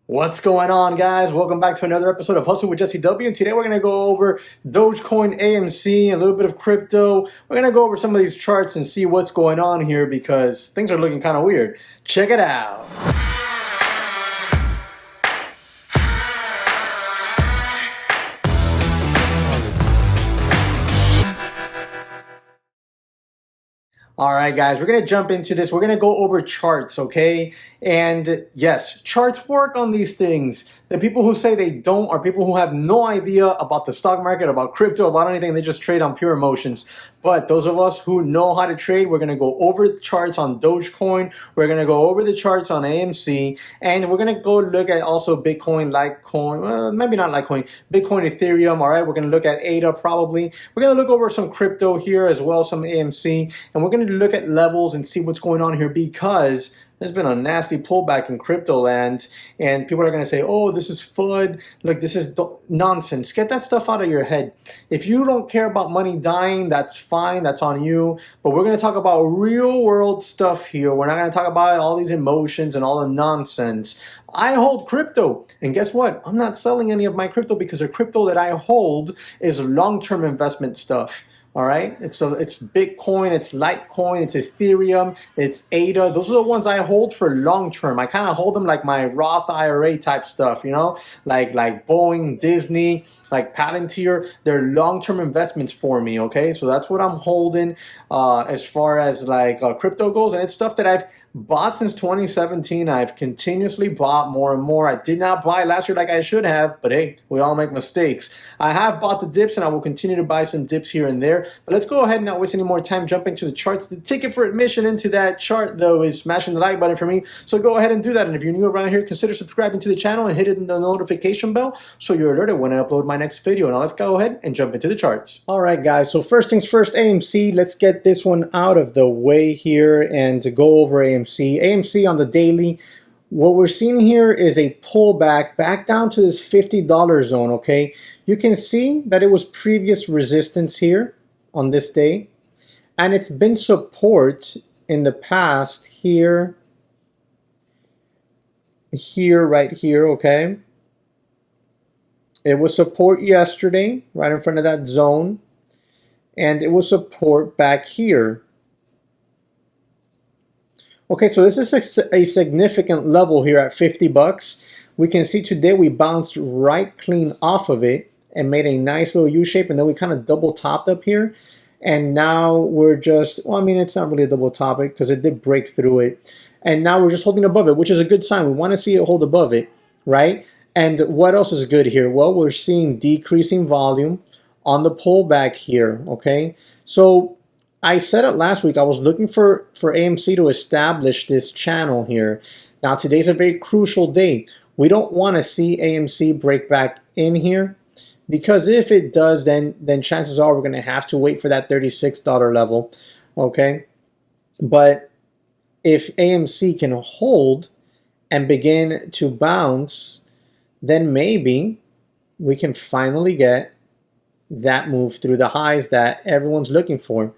What's going on, guys? Welcome back to another episode of Hustle with Jesse W. And today we're going to go over Dogecoin AMC, a little bit of crypto. We're going to go over some of these charts and see what's going on here because things are looking kind of weird. Check it out. All right, guys, we're going to jump into this. We're going to go over charts, okay? And yes, charts work on these things. The people who say they don't are people who have no idea about the stock market, about crypto, about anything. They just trade on pure emotions. But those of us who know how to trade, we're going to go over the charts on Dogecoin. We're going to go over the charts on AMC. And we're going to go look at also Bitcoin, Litecoin, well, maybe not Litecoin, Bitcoin, Ethereum. All right, we're going to look at ADA probably. We're going to look over some crypto here as well, some AMC. And we're going to look at levels and see what's going on here because there's been a nasty pullback in crypto land, and people are going to say, oh, this is FUD. Look, this is nonsense. Get that stuff out of your head. If you don't care about money dying, that's fine. That's on you. But we're going to talk about real world stuff here. We're not going to talk about all these emotions and all the nonsense. I hold crypto, and guess what? I'm not selling any of my crypto because the crypto that I hold is long-term investment stuff. All right, it's Bitcoin, it's Litecoin, it's Ethereum, it's ADA. Those are the ones I hold for long term. I kind of hold them like my Roth IRA type stuff, you know, like Boeing, Disney, like Palantir. They're long term investments for me. Okay, so that's what I'm holding as far as like crypto goes, and it's stuff that I've bought since 2017. I've continuously bought more and more. I did not buy last year like I should have, but hey, we all make mistakes. I have bought the dips and I will continue to buy some dips here and there. But let's go ahead and not waste any more time, jump into the charts. The ticket for admission into that chart, though, is smashing the like button for me. So go ahead and do that. And if you're new around here, consider subscribing to the channel and hitting the notification bell so you're alerted when I upload my next video. Now let's go ahead and jump into the charts. All right, guys. So first things first, AMC. Let's get this one out of the way here and to go over AMC. AMC on the daily, what we're seeing here is a pullback back down to this $50 zone, okay? You can see that it was previous resistance here on this day, and it's been support in the past here, right here, okay? It was support yesterday, right in front of that zone, and it was support back here. Okay, so this is a significant level here at 50 bucks. We can see today we bounced right clean off of it and made a nice little U shape, and then we kind of double topped up here. And now we're just, well, I mean, it's not really a double top because it did break through it. And now we're just holding above it, which is a good sign. We want to see it hold above it, right? And what else is good here? Well, we're seeing decreasing volume on the pullback here, okay? So I said it last week, I was looking for AMC to establish this channel here. Now today's a very crucial day. We don't want to see AMC break back in here because if it does, then chances are we're going to have to wait for that $36 level, okay? But if AMC can hold and begin to bounce, then maybe we can finally get that move through the highs that everyone's looking for.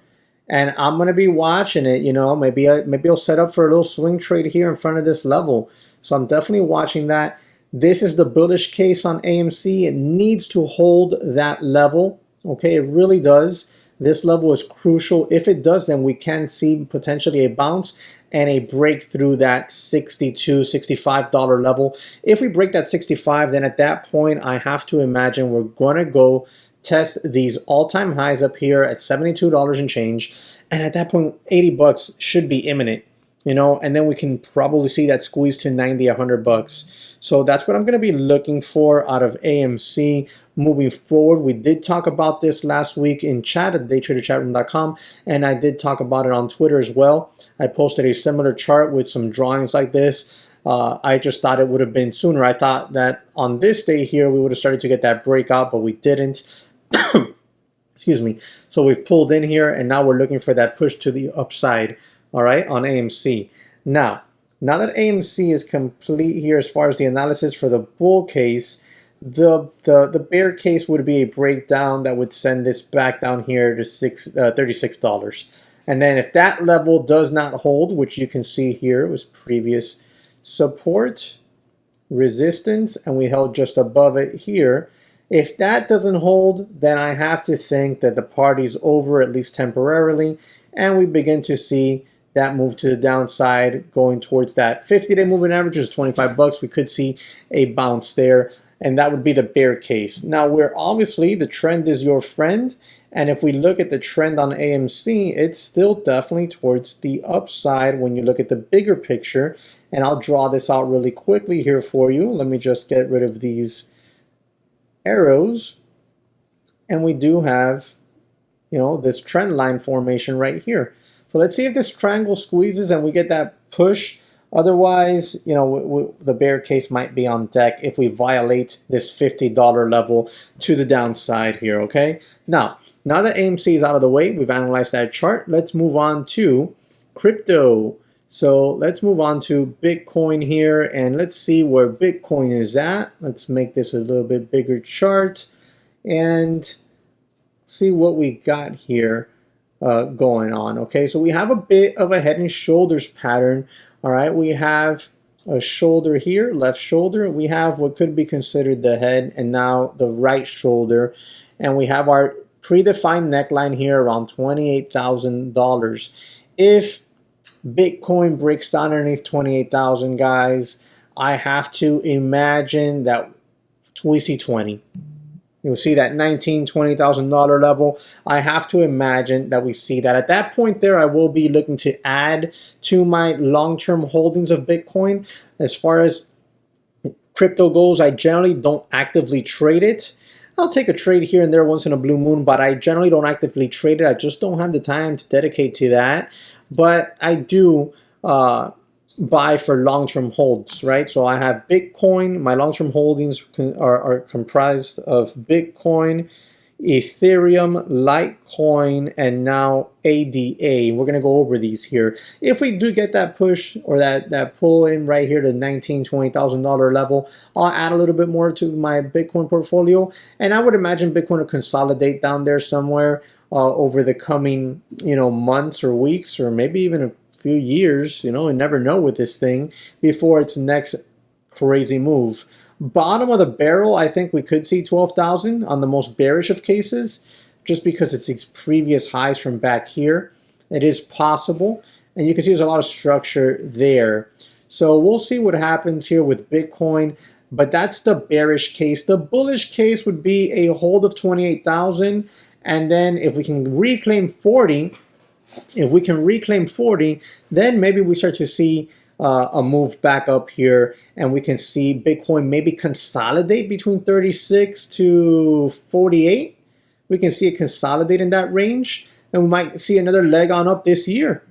And I'm going to be watching it, you know, maybe I'll set up for a little swing trade here in front of this level. So I'm definitely watching that. This is the bullish case on AMC. It needs to hold that level. Okay, it really does. This level is crucial. If it does, then we can see potentially a bounce and a breakthrough that $62, $65 level. If we break that 65, then at that point, I have to imagine we're going to go test these all-time highs up here at $72 and change, and at that point 80 bucks should be imminent, you know, and then we can probably see that squeeze to 90, 100 bucks. So that's what I'm going to be looking for out of AMC moving forward. We did talk about this last week in chat at daytraderchatroom.com, and I did talk about it on Twitter as well. I posted a similar chart with some drawings like this. I just thought it would have been sooner. I thought that on this day here we would have started to get that breakout, but we didn't. Excuse me. So we've pulled in here and now we're looking for that push to the upside, all right, on AMC. Now that AMC is complete here as far as the analysis for the bull case, the bear case would be a breakdown that would send this back down here to $36. And then if that level does not hold, which you can see here, it was previous support, resistance, and we held just above it here. If that doesn't hold, then I have to think that the party's over, at least temporarily, and we begin to see that move to the downside going towards that 50-day moving average is 25 bucks. We could see a bounce there, and that would be the bear case. Now, we're obviously, the trend is your friend, and if we look at the trend on AMC, it's still definitely towards the upside when you look at the bigger picture. And I'll draw this out really quickly here for you. Let me just get rid of these arrows. And we do have, this trend line formation right here. So let's see if this triangle squeezes and we get that push. Otherwise, the bear case might be on deck if we violate this $50 level to the downside here, okay? Now that AMC is out of the way, we've analyzed that chart. Let's move on to crypto. So let's move on to Bitcoin here, and let's see where Bitcoin is at. Let's make this a little bit bigger chart and see what we got here going on. Okay, so we have a bit of a head and shoulders pattern. All right, we have a shoulder here, left shoulder. We have what could be considered the head, and now the right shoulder. And we have our predefined neckline here around $28,000. If Bitcoin breaks down underneath 28,000, guys, I have to imagine that we see 20. You'll see that $20,000 level. I have to imagine that we see that. At that point there, I will be looking to add to my long-term holdings of Bitcoin. As far as crypto goes, I generally don't actively trade it. I'll take a trade here and there once in a blue moon, but I generally don't actively trade it. I just don't have the time to dedicate to that. But I do buy for long-term holds, right? So I have Bitcoin. My long-term holdings are comprised of Bitcoin, Ethereum, Litecoin, and now ADA. We're going to go over these here. If we do get that push or that pull in right here to $20,000 level, I'll add a little bit more to my Bitcoin portfolio. And I would imagine Bitcoin will consolidate down there somewhere over the coming, months or weeks, or maybe even a few years, you never know with this thing, before its next crazy move. Bottom of the barrel, I think we could see 12,000 on the most bearish of cases, just because it's its previous highs from back here. It is possible, and you can see there's a lot of structure there. So we'll see what happens here with Bitcoin, but that's the bearish case. The bullish case would be a hold of 28,000, and then if we can reclaim 40, then maybe we start to see a move back up here, and we can see Bitcoin maybe consolidate between 36 to 48. We can see it consolidate in that range, and we might see another leg on up this year.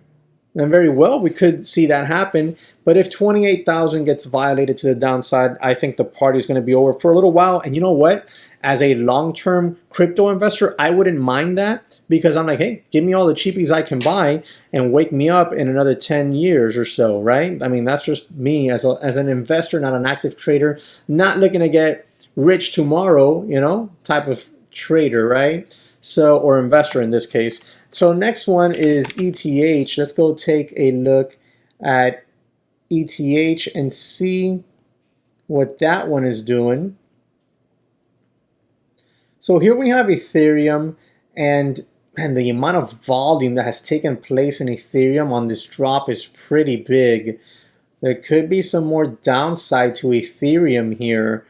And very well, we could see that happen. But if 28,000 gets violated to the downside, I think the party's going to be over for a little while. And you know what? As a long-term crypto investor, I wouldn't mind that, because I'm like, hey, give me all the cheapies I can buy and wake me up in another 10 years or so, right? I mean, that's just me as an investor, not an active trader, not looking to get rich tomorrow, type of trader, right? So, or investor in this case. So next one is ETH. Let's go take a look at ETH and see what that one is doing. So here we have Ethereum, and the amount of volume that has taken place in Ethereum on this drop is pretty big. There could be some more downside to Ethereum here.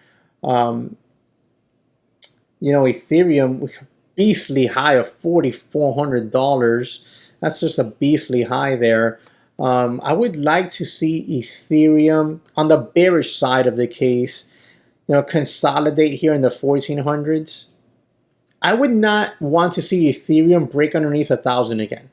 Ethereum, beastly high of $4,400. That's just a beastly high there. I would like to see Ethereum on the bearish side of the case, consolidate here in the 1400s. I would not want to see Ethereum break underneath 1,000 again.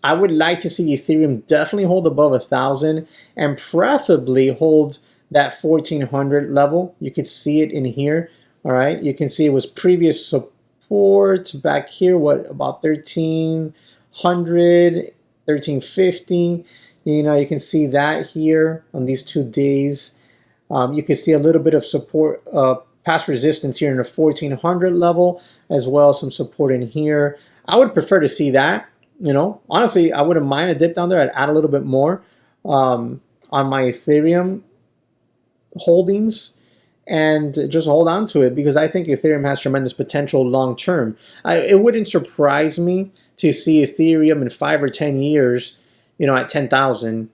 I would like to see Ethereum definitely hold above 1,000 and preferably hold that 1,400 level. You could see it in here. All right, you can see it was previous support back here, about 1,300, 1,350. You can see that here on these 2 days. You can see a little bit of support, past resistance here in the 1,400 level, as well as some support in here. I would prefer to see that. Honestly, I wouldn't mind a dip down there. I'd add a little bit more on my Ethereum. holdings and just hold on to it, because I think Ethereum has tremendous potential long term. It wouldn't surprise me to see Ethereum in 5 or 10 years, at 10,000.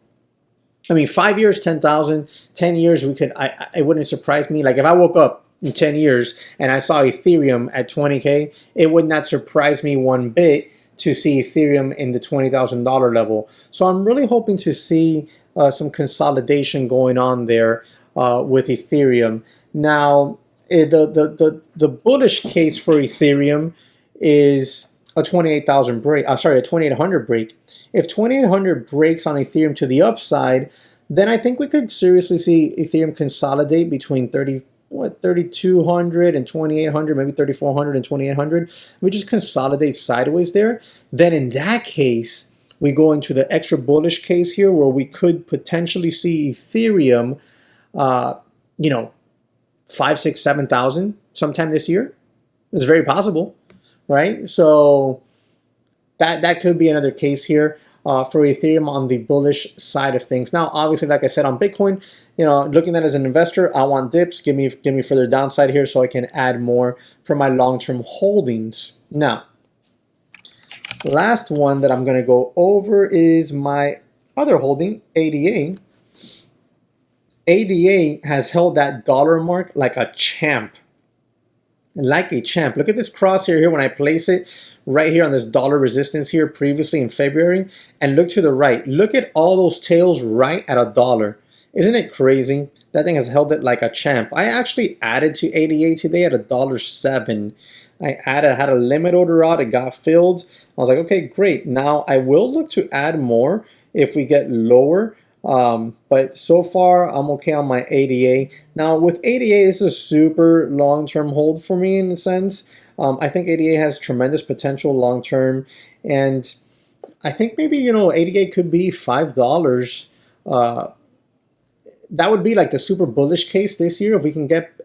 I mean, 5 years, 10,000, 10 years, it wouldn't surprise me. Like if I woke up in 10 years and I saw Ethereum at 20K, it would not surprise me one bit to see Ethereum in the $20,000 level. So I'm really hoping to see some consolidation going on there with Ethereum. Now, the bullish case for Ethereum is a 28,000 break. A 2800 break. If 2800 breaks on Ethereum to the upside, then I think we could seriously see Ethereum consolidate between 3,200 and 2,800, maybe 3,400 and 2,800. We just consolidate sideways there. Then in that case, we go into the extra bullish case here, where we could potentially see Ethereum, 5, 6, 7,000 sometime this year. It's very possible, right? So that could be another case here for Ethereum on the bullish side of things. Now, obviously, like I said, on Bitcoin, looking at it as an investor, I want dips. Give me further downside here so I can add more for my long-term holdings. Now, last one that I'm going to go over is my other holding, ADA. ADA has held that dollar mark like a champ. Like a champ. Look at this crosshair here when I place it right here on this dollar resistance here previously in February. And look to the right. Look at all those tails right at $1. Isn't it crazy? That thing has held it like a champ. I actually added to ADA today at $1.07. I had a limit order out. It got filled. I was like, okay, great. Now I will look to add more if we get lower. But so far I'm okay on my ADA. Now with ADA, this is a super long-term hold for me in a sense. I think ADA has tremendous potential long-term, and I think maybe ADA could be $5. That would be like the super bullish case this year. If we can get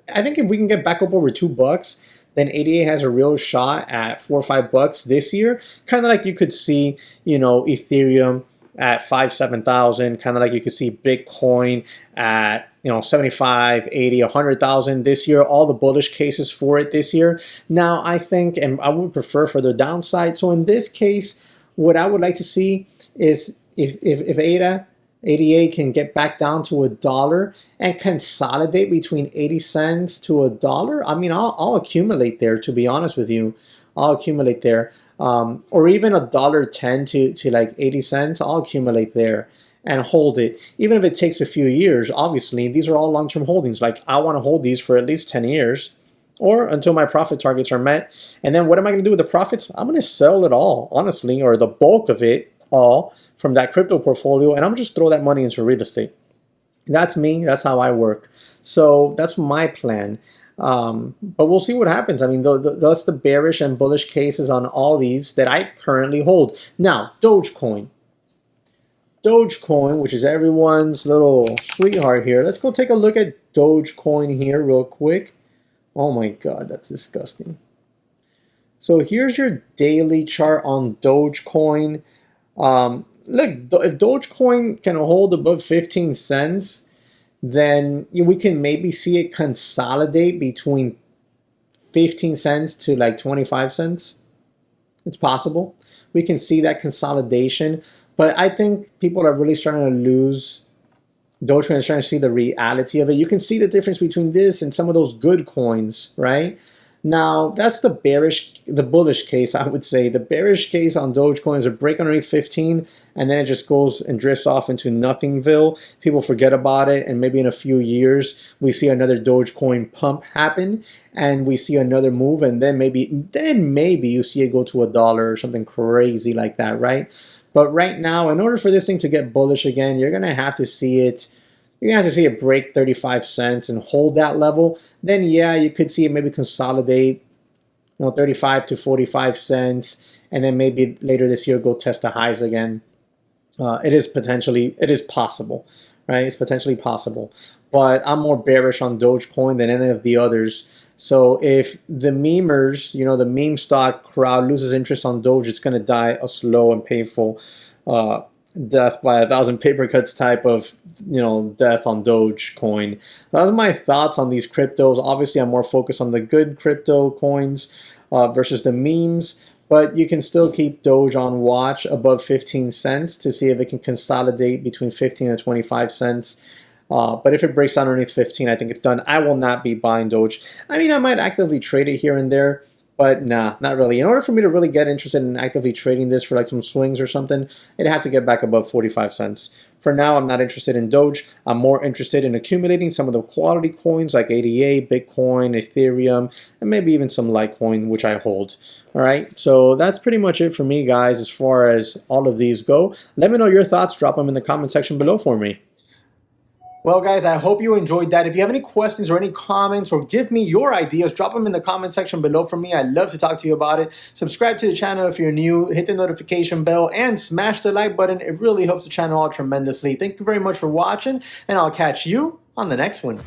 back up over $2, then ADA has a real shot at $4 or $5 this year. Kind of like you could see, Ethereum at 5, 7,000, kind of like you could see Bitcoin at 75, 80, 100,000 this year. All the bullish cases for it this year. Now I think, and I would prefer for the downside. So in this case, what I would like to see is if ADA can get back down to $1 and consolidate between 80 cents to $1. I mean, I'll accumulate there. To be honest with you, I'll accumulate there. Or even $1.10 to like 80 cents, I'll accumulate there and hold it. Even if it takes a few years, obviously, these are all long-term holdings. Like I want to hold these for at least 10 years or until my profit targets are met. And then what am I going to do with the profits? I'm going to sell it all, honestly, or the bulk of it all from that crypto portfolio. And I'm going to just throw that money into real estate. That's me. That's how I work. So that's my plan. But we'll see what happens. I mean, that's the bearish and bullish cases on all these that I currently hold. Now, Dogecoin. Dogecoin, which is everyone's little sweetheart here. Let's go take a look at Dogecoin here real quick. Oh my God, that's disgusting. So here's your daily chart on Dogecoin. Look, if Dogecoin can hold above 15 cents, then we can maybe see it consolidate between 15 cents to like 25 cents. It's possible. We can see that consolidation. But I think people are really starting to lose. Dogecoin is starting to see the reality of it. You can see the difference between this and some of those good coins, right? Now, that's the bullish case, I would say. The bearish case on Dogecoin is a break underneath 15, and then it just goes and drifts off into nothingville. People forget about it, and maybe in a few years, we see another Dogecoin pump happen, and we see another move, and then maybe you see it go to $1 or something crazy like that, right? But right now, in order for this thing to get bullish again, you're going to have to see it. You're going to have to see it break 35 cents and hold that level. Then, yeah, you could see it maybe consolidate, 35 to 45 cents. And then maybe later this year, go test the highs again. It is possible, right? It's potentially possible. But I'm more bearish on Dogecoin than any of the others. So if the memers, the meme stock crowd loses interest on Doge, it's going to die a slow and painful death by 1,000 paper cuts type of, death on Dogecoin. Those are my thoughts on these cryptos. Obviously, I'm more focused on the good crypto coins versus the memes, but you can still keep Doge on watch above 15 cents to see if it can consolidate between 15 and 25 cents. But if it breaks down underneath 15, I think it's done. I will not be buying Doge. I mean, I might actively trade it here and there, but nah, not really. In order for me to really get interested in actively trading this for like some swings or something, it'd have to get back above 45 cents. For now, I'm not interested in Doge. I'm more interested in accumulating some of the quality coins like ADA, Bitcoin, Ethereum, and maybe even some Litecoin, which I hold. All right, so that's pretty much it for me, guys, as far as all of these go. Let me know your thoughts. Drop them in the comment section below for me. Well, guys, I hope you enjoyed that. If you have any questions or any comments or give me your ideas, drop them in the comment section below for me. I'd love to talk to you about it. Subscribe to the channel if you're new. Hit the notification bell and smash the like button. It really helps the channel out tremendously. Thank you very much for watching, and I'll catch you on the next one.